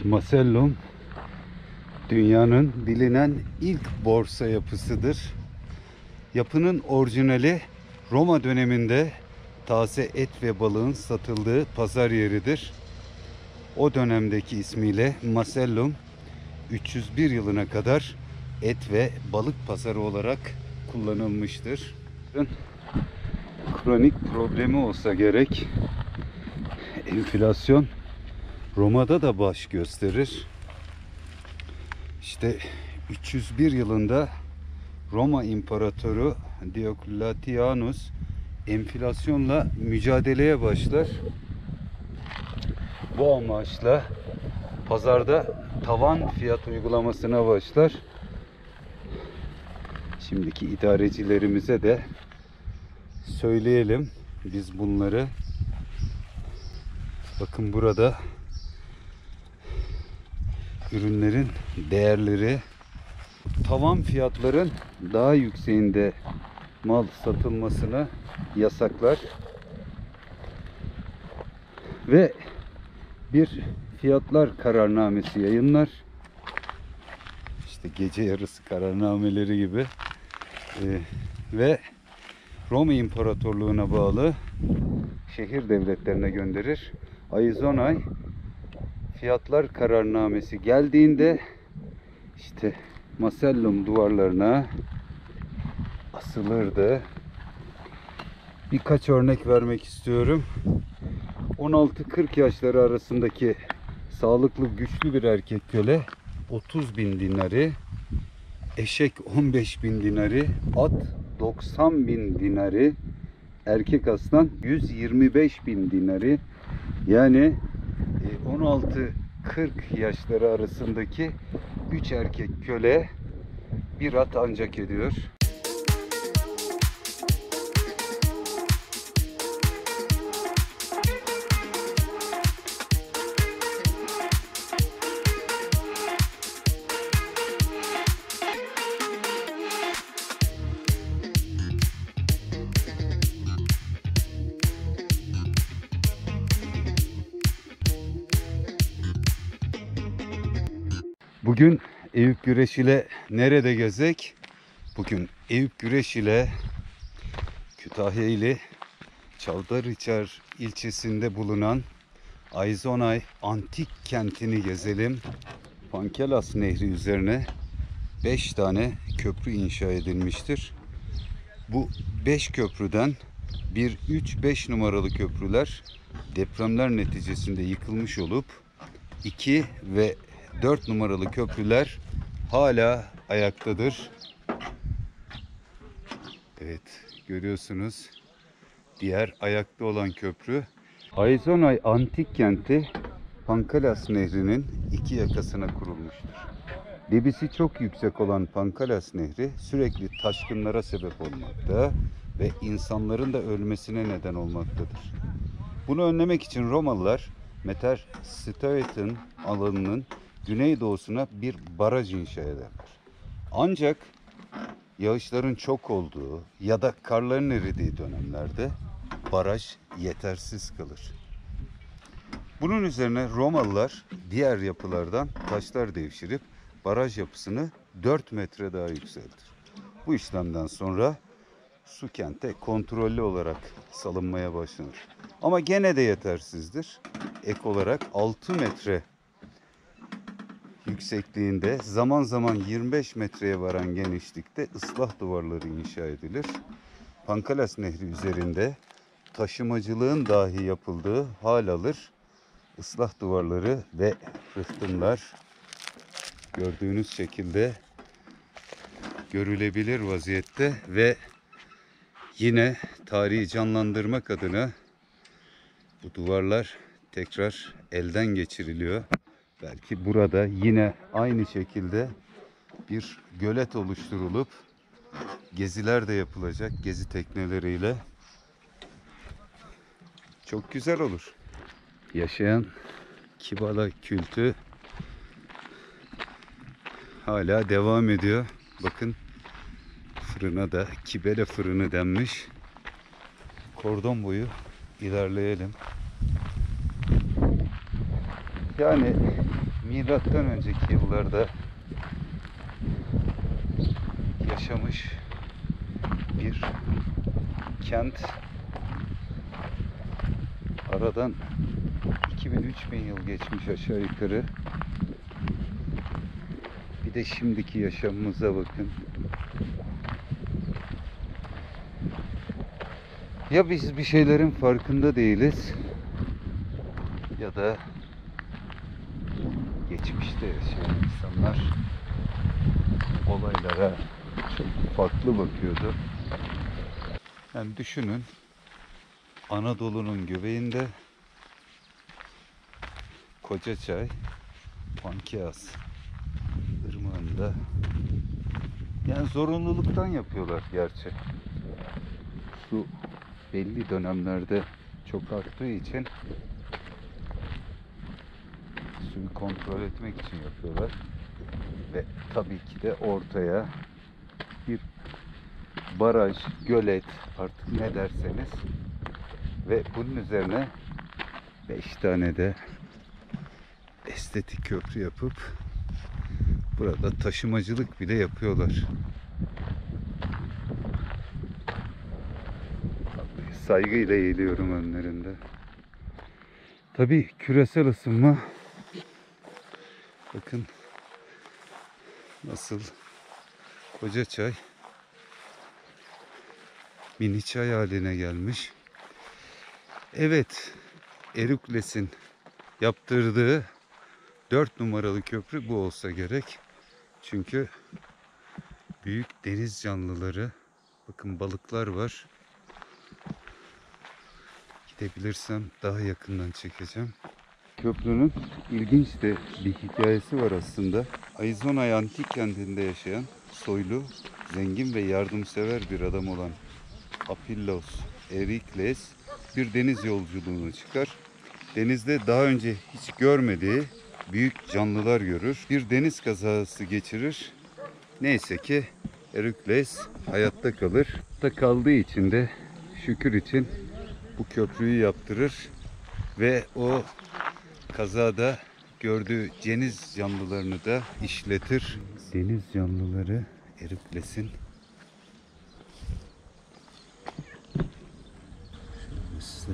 Macellum dünyanın bilinen ilk borsa yapısıdır. Yapının orijinali Roma döneminde taze et ve balığın satıldığı pazar yeridir. O dönemdeki ismiyle Macellum 301 yılına kadar et ve balık pazarı olarak kullanılmıştır. Kronik problemi olsa gerek, enflasyon Roma'da da baş gösterir. İşte 301 yılında Roma İmparatoru Diocletianus enflasyonla mücadeleye başlar. Bu amaçla pazarda tavan fiyat uygulamasına başlar. Şimdiki idarecilerimize de söyleyelim biz bunları. Bakın burada ürünlerin değerleri, tavan fiyatların daha yükseğinde mal satılmasına yasaklar ve bir fiyatlar kararnamesi yayınlar. İşte gece yarısı kararnameleri gibi ve Roma İmparatorluğu'na bağlı şehir devletlerine gönderir. Aizonay fiyatlar kararnamesi geldiğinde işte Macellum duvarlarına asılırdı. Birkaç örnek vermek istiyorum. 16-40 yaşları arasındaki sağlıklı, güçlü bir erkek köle 30.000 dinari, eşek 15.000 dinari, at 90.000 dinari, erkek aslan 125.000 dinari. Yani 16-40 yaşları arasındaki 3 erkek köle bir at ancak ediyor. Bugün Eyüp Güreş ile nerede gezek? Bugün Eyüp Güreş ile Kütahya ili Çavdarhisar ilçesinde bulunan Aizonay antik kentini gezelim. Pankelas Nehri üzerine 5 tane köprü inşa edilmiştir. Bu 5 köprüden 1, 3, 5 numaralı köprüler depremler neticesinde yıkılmış olup 2 ve 4 numaralı köprüler hala ayaktadır. Evet, görüyorsunuz diğer ayakta olan köprü. Aizonay antik kenti Pankelas Nehri'nin iki yakasına kurulmuştur. Debisi çok yüksek olan Pankelas Nehri sürekli taşkınlara sebep olmakta ve insanların da ölmesine neden olmaktadır. Bunu önlemek için Romalılar Meterstoiton alanının güneydoğusuna bir baraj inşa ederler. Ancak yağışların çok olduğu ya da karların eridiği dönemlerde baraj yetersiz kalır. Bunun üzerine Romalılar diğer yapılardan taşlar devşirip baraj yapısını 4 metre daha yükseltir. Bu işlemden sonra su kente kontrollü olarak salınmaya başlanır. Ama gene de yetersizdir. Ek olarak 6 metre yüksekliğinde, zaman zaman 25 metreye varan genişlikte ıslah duvarları inşa edilir. Pankelas Nehri üzerinde taşımacılığın dahi yapıldığı hal alır. Islah duvarları ve rıhtımlar gördüğünüz şekilde görülebilir vaziyette ve yine tarihi canlandırmak adına bu duvarlar tekrar elden geçiriliyor. Belki burada yine aynı şekilde bir gölet oluşturulup geziler de yapılacak, gezi tekneleriyle. Çok güzel olur. Yaşayan Kibala kültü hala devam ediyor. Bakın fırına da Kibele fırını denmiş. Kordon boyu ilerleyelim. Yani milattan önceki yıllarda yaşamış bir kent. Aradan 2000-3000 yıl geçmiş aşağı yukarı. Bir de şimdiki yaşamımıza bakın. Ya biz bir şeylerin farkında değiliz ya da geçmişte yaşayan insanlar olaylara çok farklı bakıyordu. Yani düşünün, Anadolu'nun göbeğinde Kocaçay, Pankias ırmağında, yani zorunluluktan yapıyorlar gerçi. Su belli dönemlerde çok arttığı için suyu kontrol etmek için yapıyorlar. Ve tabii ki de ortaya bir baraj, gölet, artık ne derseniz, ve bunun üzerine 5 tane de estetik köprü yapıp burada taşımacılık bile yapıyorlar. Saygıyla eğiliyorum önlerinde. Tabii küresel ısınma, bakın nasıl Kocaçay mini çay haline gelmiş. Evet, Herakles'in yaptırdığı 4 numaralı köprü bu olsa gerek. Çünkü büyük deniz canlıları, bakın balıklar var. Gidebilirsem daha yakından çekeceğim. Köprünün ilginç de bir hikayesi var aslında. Aizonay antik kentinde yaşayan soylu, zengin ve yardımsever bir adam olan Apillos Herikles bir deniz yolculuğuna çıkar. Denizde daha önce hiç görmediği büyük canlılar görür. Bir deniz kazası geçirir. Neyse ki Herikles hayatta kalır. Hayatta kaldığı için de şükür için bu köprüyü yaptırır ve o kazada gördüğü deniz canlılarını da işletir. Deniz canlıları Herakles'in. Şöyle size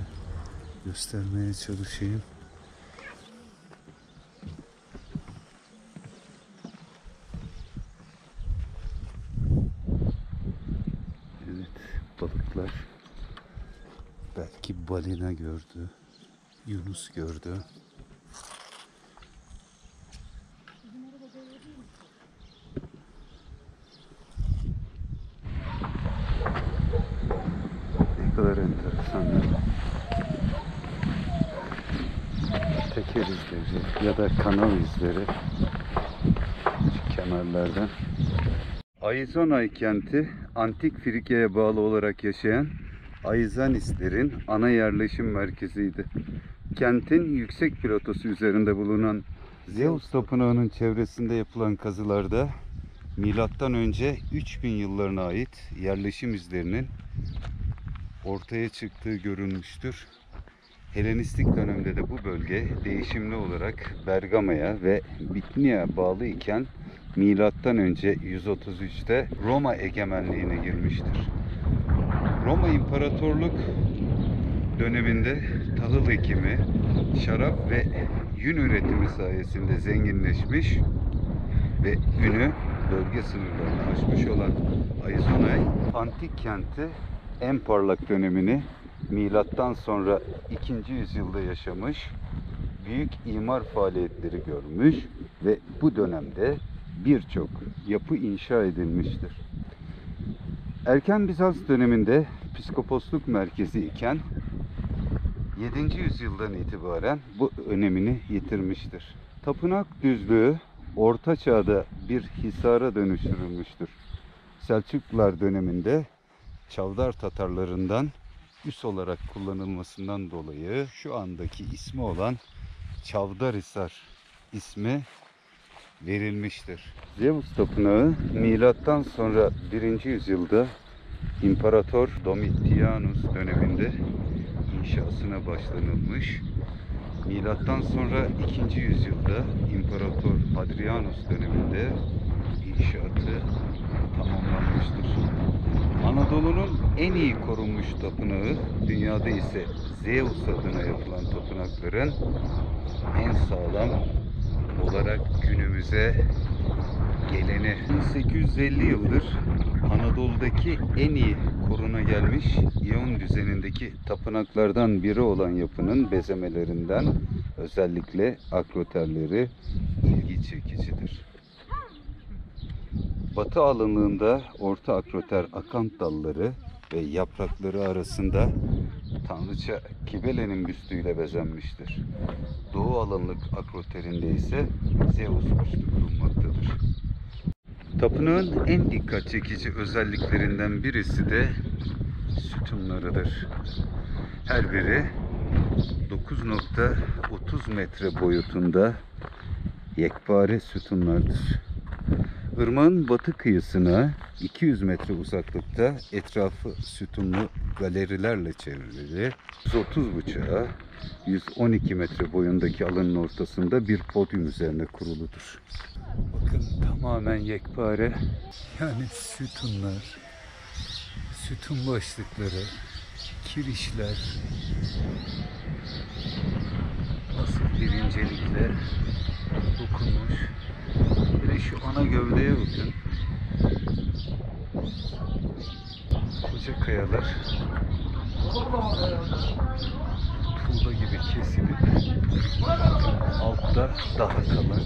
göstermeye çalışayım. Evet, balıklar. Belki balina gördü, yunus gördü. Ne kadar enteresan. Teker izleri ya da kanal izleri şu kenarlardan. Aizonay kenti, antik Frigya'ya bağlı olarak yaşayan Aizanislerin ana yerleşim merkeziydi. Kentin yüksek platosu üzerinde bulunan Zeus Tapınağı'nın çevresinde yapılan kazılarda milattan önce 3000 yıllarına ait yerleşim izlerinin ortaya çıktığı görülmüştür. Helenistik dönemde de bu bölge değişimli olarak Bergama'ya ve Bitnia'ya bağlı iken milattan önce 133'te Roma egemenliğine girmiştir. Roma İmparatorluk döneminde tahıl ekimi, şarap ve yün üretimi sayesinde zenginleşmiş ve ünü bölge sınırlarını aşmış olan Aizonay antik kenti en parlak dönemini milattan sonra 2. yüzyılda yaşamış, büyük imar faaliyetleri görmüş ve bu dönemde birçok yapı inşa edilmiştir. Erken Bizans döneminde piskoposluk merkezi iken 7. yüzyıldan itibaren bu önemini yitirmiştir. Tapınak düzlüğü Orta Çağ'da bir hisara dönüştürülmüştür. Selçuklular döneminde Çavdar Tatarlarından üs olarak kullanılmasından dolayı şu andaki ismi olan Çavdarhisar ismi verilmiştir. Zeus Tapınağı milattan sonra 1. yüzyılda İmparator Domitianus döneminde inşasına başlanılmış Milattan sonra 2. yüzyılda İmparator Hadrianus döneminde inşaatı tamamlanmıştır. Anadolu'nun en iyi korunmuş tapınağı, dünyada ise Zeus adına yapılan tapınakların en sağlam olarak günümüze geleni. 1850 yıldır Anadolu'daki en iyi koruna gelmiş İyon düzenindeki tapınaklardan biri olan yapının bezemelerinden özellikle akroterleri ilgi çekicidir. Batı alınlığında orta akroter akant dalları ve yaprakları arasında tanrıça Kibele'nin büstüyle bezenmiştir. Doğu alınlık akroterinde ise Zeus büstü bulunmaktadır. Tapınağın en dikkat çekici özelliklerinden birisi de sütunlarıdır. Her biri 9,30 metre boyutunda yekpare sütunlardır. Irmağın batı kıyısına 200 metre uzaklıkta etrafı sütunlu galerilerle çevrili 130 bucağı 112 metre boyundaki alanın ortasında bir podyum üzerine kuruludur. Bakın tamamen yekpare, yani sütunlar, sütun başlıkları, kirişler nasıl bir incelikle dokunmuş. Bir de şu ana gövdeye bakın. Koca kayalar tuğla gibi kesilip altta daha kalın.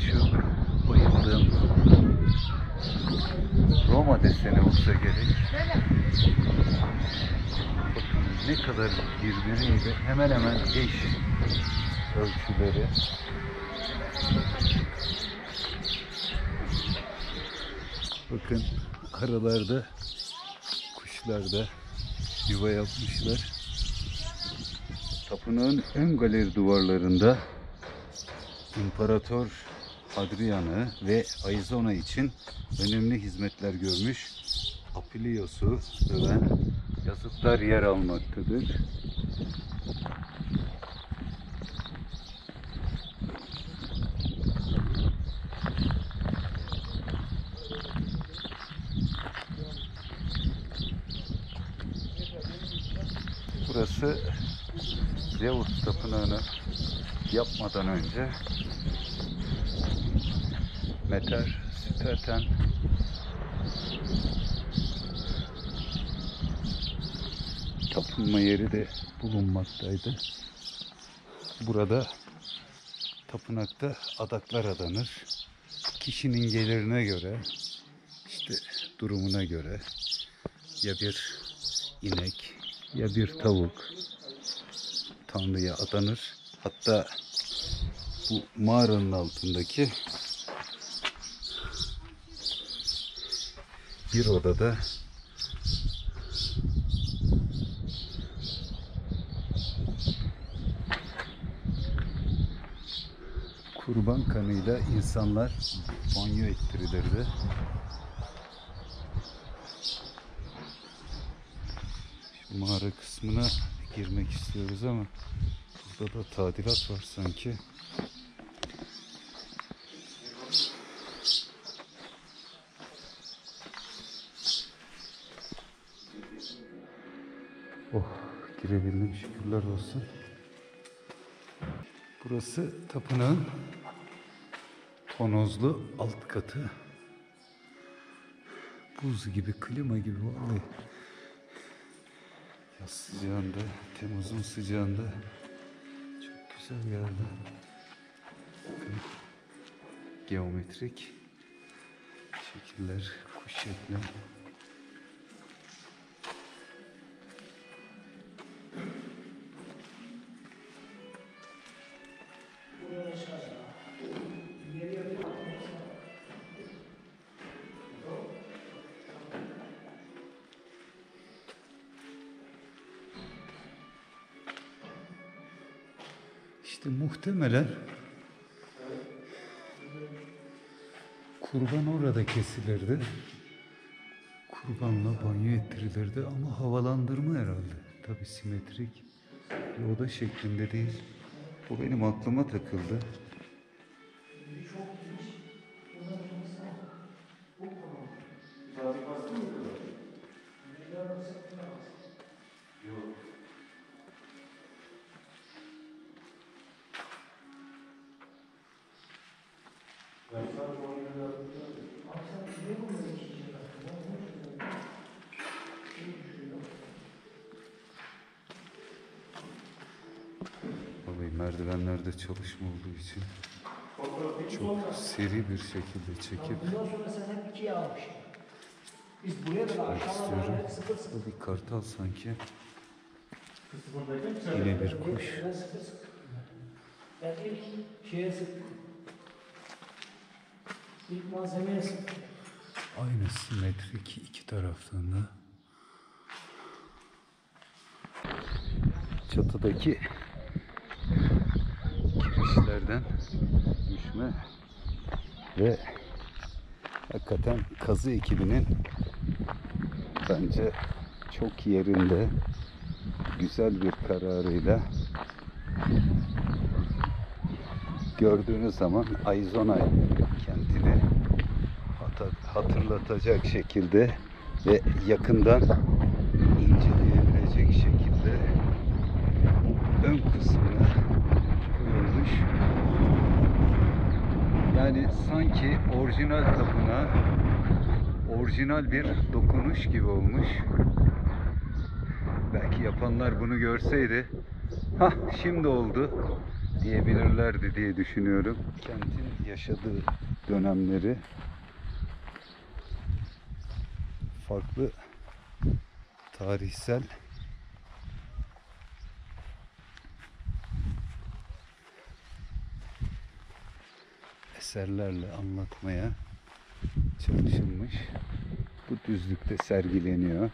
Şu bayıldığım Roma deseni olsa gerek. Bakın ne kadar birbiriyle hemen hemen eş ölçüleri. Bakın aralarda kuşlar da yuva yapmışlar. Tapınağın ön galeri duvarlarında İmparator Hadrian'ı ve Aizona için önemli hizmetler görmüş Apilios'u öven yazıtlar yer almaktadır. Burası Zeus tapınağını yapmadan önce Meter Süperten tapınma yeri de bulunmaktaydı. Burada tapınakta adaklar adanır. Kişinin gelirine göre, işte durumuna göre ya bir inek ya bir tavuk Tanrı'ya adanır. Hatta bu mağaranın altındaki bir odada kurban kanıyla insanlar banyo ettirilirdi. Şu mağara kısmına girmek istiyoruz ama burada da tadilat var sanki. Oh, girebildim, şükürler olsun. Burası tapınağın tonozlu alt katı. Buz gibi, klima gibi vallahi. Yaz sıcağında, Temmuz'un sıcağında çok güzel geldi. Bakın, geometrik şekiller, kuş şekli. İşte muhtemelen kurban orada kesilirdi. Kurbanla banyo ettirilirdi ama havalandırma herhalde. Tabi simetrik bir oda şeklinde değil. Bu benim aklıma takıldı. Vallahi merdivenlerde çalışma olduğu için çok seri bir şekilde çekip Bundan sonra sen hep ikiye almışsın. Biz buraya da aşağılarda hep sıfır sıfır. bu bir kartal sanki. Yine bir kuş. Ben sıfır sıfır. Ben ilk şeye sıktım. İlk malzemeye sıktım. Aynı simetrik iki taraftan da. Çatıdaki girişlerden düşme ve hakikaten kazı ekibinin bence çok yerinde güzel bir kararıyla gördüğünüz zaman Aizonay kentini hatırlatacak şekilde ve yakından inceleyebilecek şekilde ön kısmına koyulmuş. Yani sanki orijinal tapınağa orijinal bir dokunuş gibi olmuş. Belki yapanlar bunu görseydi, "Hah, şimdi oldu" diyebilirlerdi diye düşünüyorum. Kentin yaşadığı dönemleri farklı tarihsel eserlerle anlatmaya çalışılmış. Bu düzlükte sergileniyor.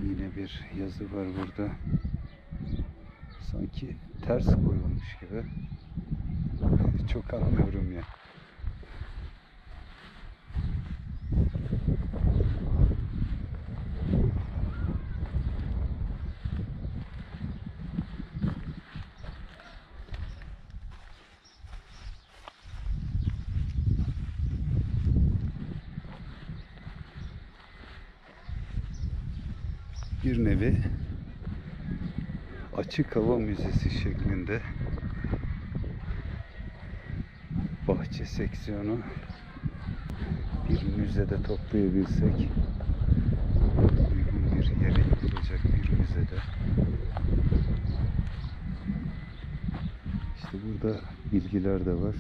Yine bir yazı var burada. Sanki ters koyulmuş gibi. Çok anlıyorum ya. Bir nevi açık hava müzesi şeklinde bahçe seksiyonu bir müzede toplayabilsek, uygun bir yere yapılacak bir müzede. İşte burada bilgiler de var.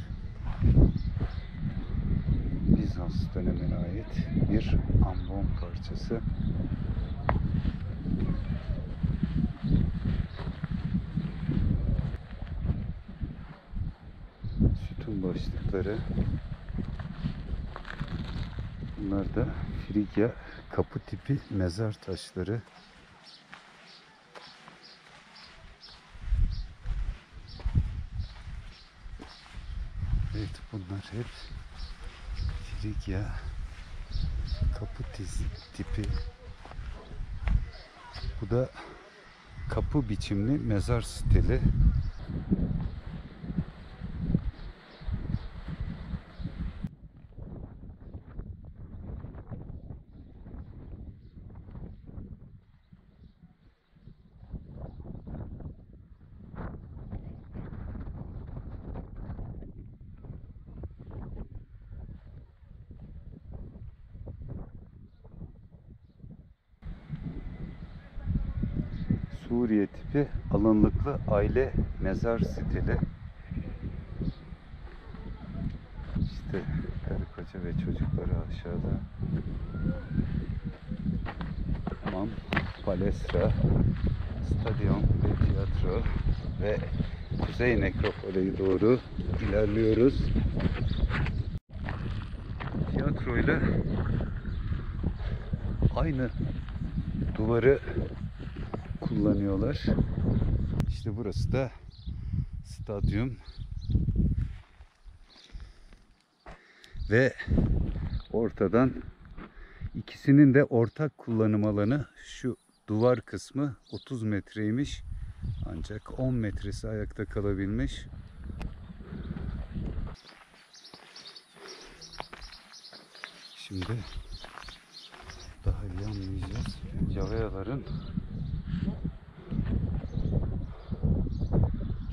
Bizans dönemine ait bir ambon parçası. Sütun başlıkları. Bunlar da Frigya kapı tipi mezar taşları. Evet, bunlar hep Frigya kapı tipi. Bu da kapı biçimli mezar stili. Suriye tipi alınlıklı aile mezar stili. İşte karı koca ve çocukları aşağıda. Hamam, palestra, stadyum ve tiyatro ve Kuzey Nekropolü'ye doğru ilerliyoruz. Tiyatroyla aynı duvarı kullanıyorlar. İşte burası da stadyum. ve ortadan ikisinin de ortak kullanım alanı şu duvar kısmı 30 metreymiş. Ancak 10 metresi ayakta kalabilmiş. Şimdi daha iyi anlayacağız. Yavayaların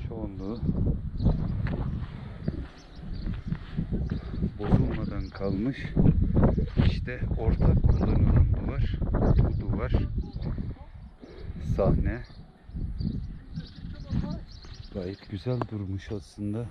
çoğunluğu bozulmadan kalmış. İşte ortak kullanılan duvar, bu duvar, sahne. Gayet güzel durmuş aslında.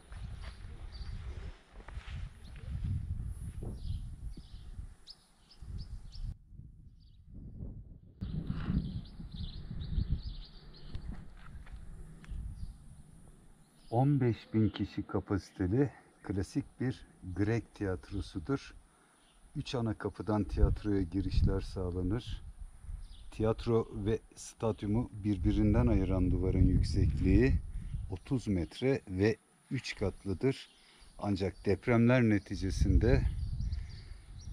...15.000 kişi kapasiteli klasik bir Grek tiyatrosudur. 3 ana kapıdan tiyatroya girişler sağlanır. Tiyatro ve stadyumu birbirinden ayıran duvarın yüksekliği 30 metre ve 3 katlıdır. Ancak depremler neticesinde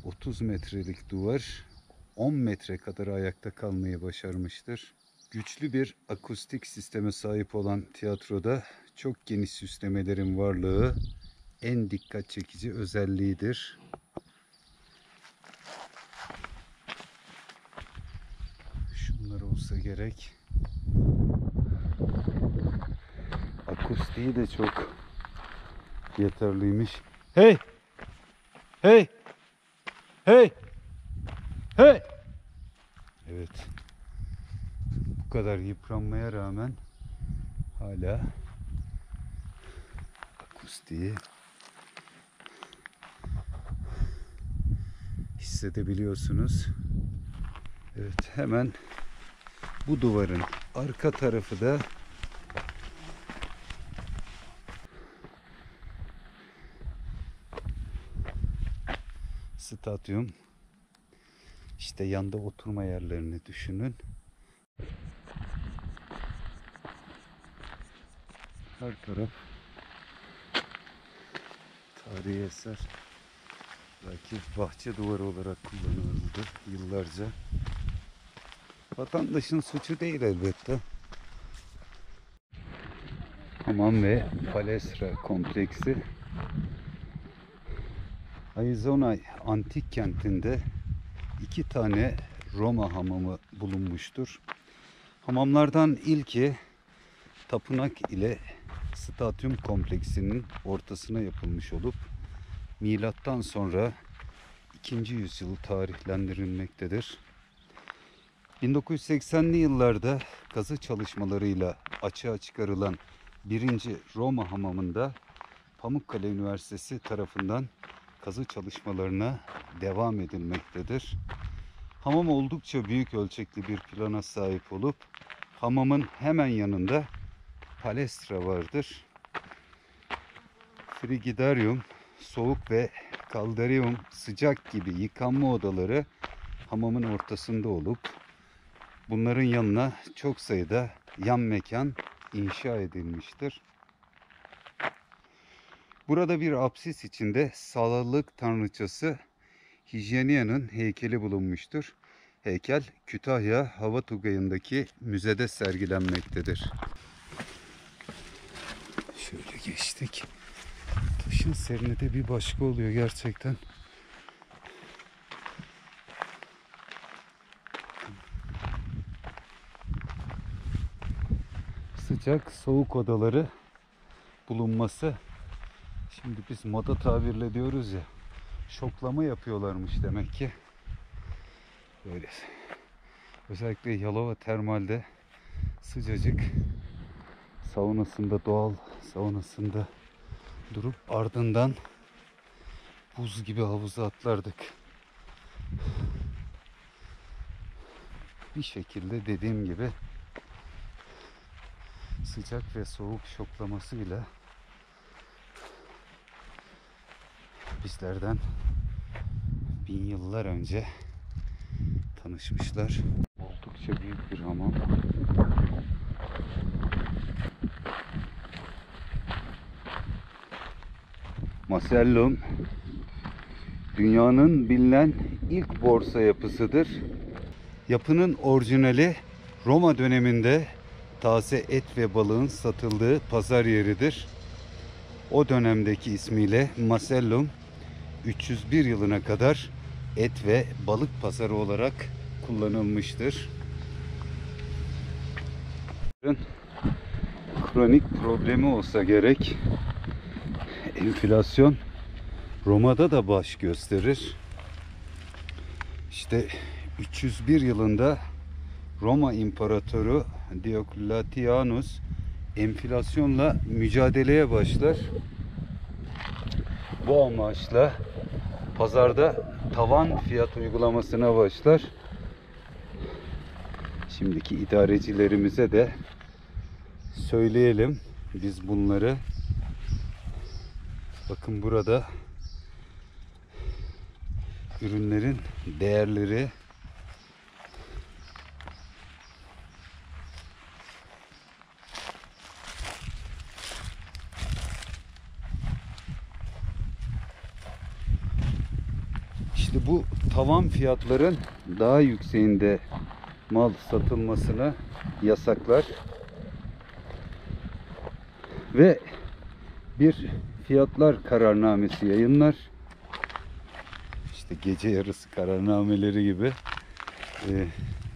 30 metrelik duvar 10 metre kadar ayakta kalmayı başarmıştır. Güçlü bir akustik sisteme sahip olan tiyatroda çok geniş süslemelerin varlığı en dikkat çekici özelliğidir. Şunlar olsa gerek. Akustiği de çok yeterliymiş. Hey! Hey! Hey! Hey! Evet. Bu kadar yıpranmaya rağmen hala akustiği hissedebiliyorsunuz. Evet, hemen bu duvarın arka tarafı da stadyum. İşte yanda oturma yerlerini düşünün. Her taraf tarihi eser. Belki bahçe duvarı olarak kullanıldı yıllarca. Vatandaşın suçu değil elbette. Hamam ve Palestra kompleksi Aizonay antik kentinde 2 tane Roma hamamı bulunmuştur. Hamamlardan ilki tapınak ile stadyum kompleksinin ortasına yapılmış olup milattan sonra 2. yüzyıl tarihlendirilmektedir. 1980'li yıllarda kazı çalışmalarıyla açığa çıkarılan 1. Roma hamamında Pamukkale Üniversitesi tarafından kazı çalışmalarına devam edilmektedir. Hamam oldukça büyük ölçekli bir plana sahip olup hamamın hemen yanında palestra vardır. Frigidaryum, soğuk ve kaldarium, sıcak gibi yıkanma odaları hamamın ortasında olup bunların yanına çok sayıda yan mekan inşa edilmiştir. Burada bir apsis içinde sağlık tanrıçası Hijyenia'nın heykeli bulunmuştur. Heykel Kütahya Hava Tugayı'ndaki müzede sergilenmektedir. Şöyle geçtik. Taşın serini de bir başka oluyor gerçekten. Sıcak soğuk odaları bulunması. Şimdi biz moda tabirle diyoruz ya, şoklama yapıyorlarmış demek ki. Böyle. Özellikle Yalova Termal'de sıcacık saunasında, doğal saunasında durup ardından buz gibi havuza atlardık. Bir şekilde dediğim gibi sıcak ve soğuk şoklamasıyla bizlerden 1000 yıllar önce tanışmışlar. Oldukça büyük bir hamam. Macellum dünyanın bilinen ilk borsa yapısıdır. Yapının orijinali Roma döneminde taze et ve balığın satıldığı pazar yeridir. O dönemdeki ismiyle Macellum 301 yılına kadar et ve balık pazarı olarak kullanılmıştır. Kronik problemi olsa gerek, enflasyon Roma'da da baş gösterir. İşte 301 yılında Roma İmparatoru Diocletianus enflasyonla mücadeleye başlar. Bu amaçla pazarda tavan fiyat uygulamasına başlar. Şimdiki idarecilerimize de söyleyelim biz bunları. Bakın burada ürünlerin değerleri, işte bu tavan fiyatların daha yükseğinde mal satılmasını yasaklar ve bir fiyatlar kararnamesi yayınlar. İşte gece yarısı kararnameleri gibi.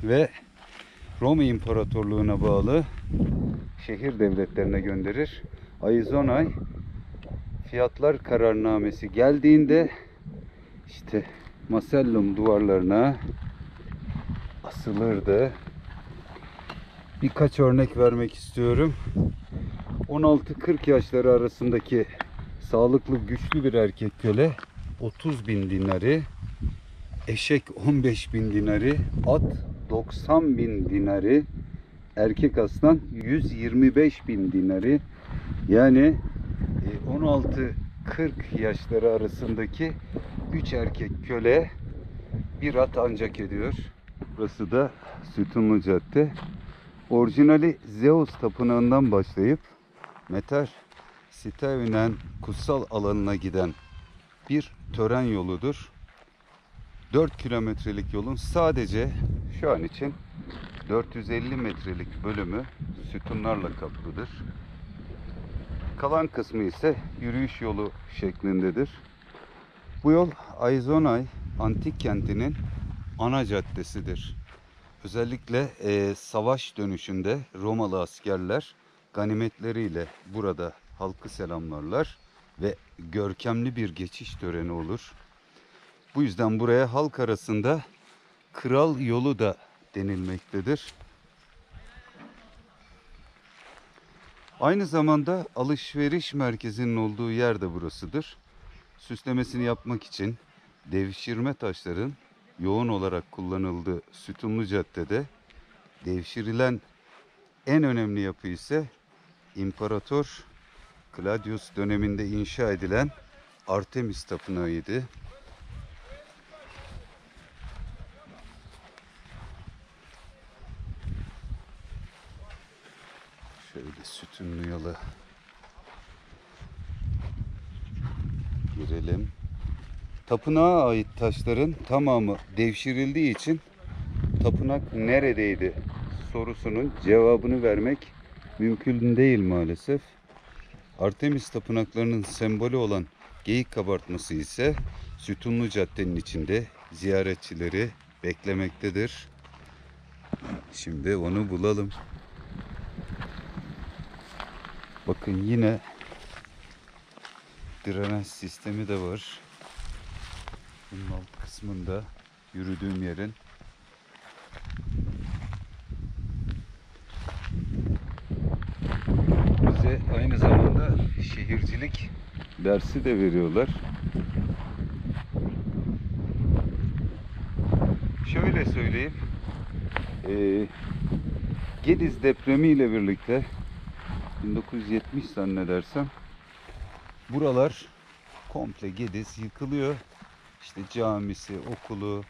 Ve Roma İmparatorluğu'na bağlı şehir devletlerine gönderir. Ayızon ay fiyatlar kararnamesi geldiğinde işte Macellum duvarlarına asılırdı. Birkaç örnek vermek istiyorum. 16-40 yaşları arasındaki sağlıklı güçlü bir erkek köle 30.000 dinari, eşek 15.000 dinari, at 90.000 dinari, erkek aslan 125.000 dinari. Yani 16-40 yaşları arasındaki 3 erkek köle bir at ancak ediyor. Burası da Sütunlu Cadde. Orijinali Zeus tapınağından başlayıp Meter Stevinen kutsal alanına giden bir tören yoludur. 4 kilometrelik yolun sadece şu an için 450 metrelik bölümü sütunlarla kaplıdır. Kalan kısmı ise yürüyüş yolu şeklindedir. Bu yol Aizonay antik kentinin ana caddesidir. Özellikle savaş dönüşünde Romalı askerler ganimetleriyle burada halkı selamlarlar ve görkemli bir geçiş töreni olur. Bu yüzden buraya halk arasında Kral Yolu da denilmektedir. Aynı zamanda alışveriş merkezinin olduğu yer de burasıdır. Süslemesini yapmak için devşirme taşların yoğun olarak kullanıldığı Sütunlu Cadde'de devşirilen en önemli yapı ise İmparator Claudius döneminde inşa edilen Artemis Tapınağı'ydı. Şöyle sütunlu yola girelim. Tapınağa ait taşların tamamı devşirildiği için tapınak neredeydi sorusunun cevabını vermek mümkün değil maalesef. Artemis tapınaklarının sembolü olan geyik kabartması ise Sütunlu Cadde'nin içinde ziyaretçileri beklemektedir. Şimdi onu bulalım. Bakın yine drenaj sistemi de var. Bunun alt kısmında yürüdüğüm yerin. Bize aynı zamanda şehircilik dersi de veriyorlar. Şöyle söyleyeyim. Gediz depremi ile birlikte 1970 zannedersem buralar komple Gediz yıkılıyor. İşte camisi, okulu.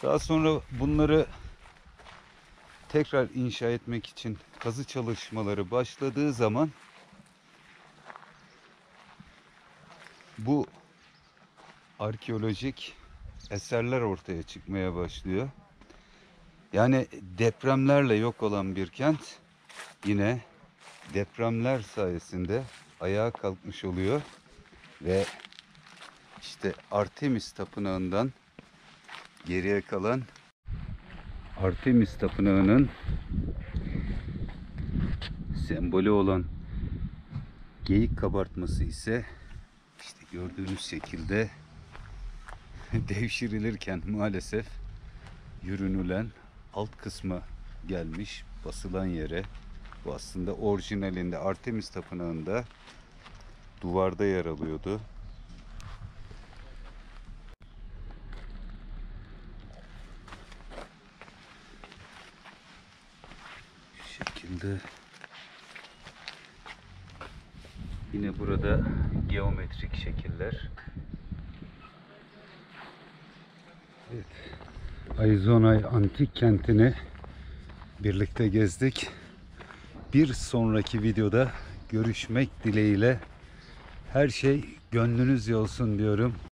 Daha sonra bunları tekrar inşa etmek için kazı çalışmaları başladığı zaman bu arkeolojik eserler ortaya çıkmaya başlıyor. Yani depremlerle yok olan bir kent yine depremler sayesinde ayağa kalkmış oluyor ve işte Artemis Tapınağı'ndan geriye kalan Artemis Tapınağı'nın sembolü olan geyik kabartması ise işte gördüğünüz şekilde devşirilirken maalesef yürünülen alt kısmı gelmiş basılan yere. Bu aslında orijinalinde Artemis Tapınağı'nda duvarda yer alıyordu. Şu şekilde yine burada geometrik şekiller. Evet. Aizonay Antik Kenti'ni birlikte gezdik. Bir sonraki videoda görüşmek dileğiyle her şey gönlünüzce olsun diyorum.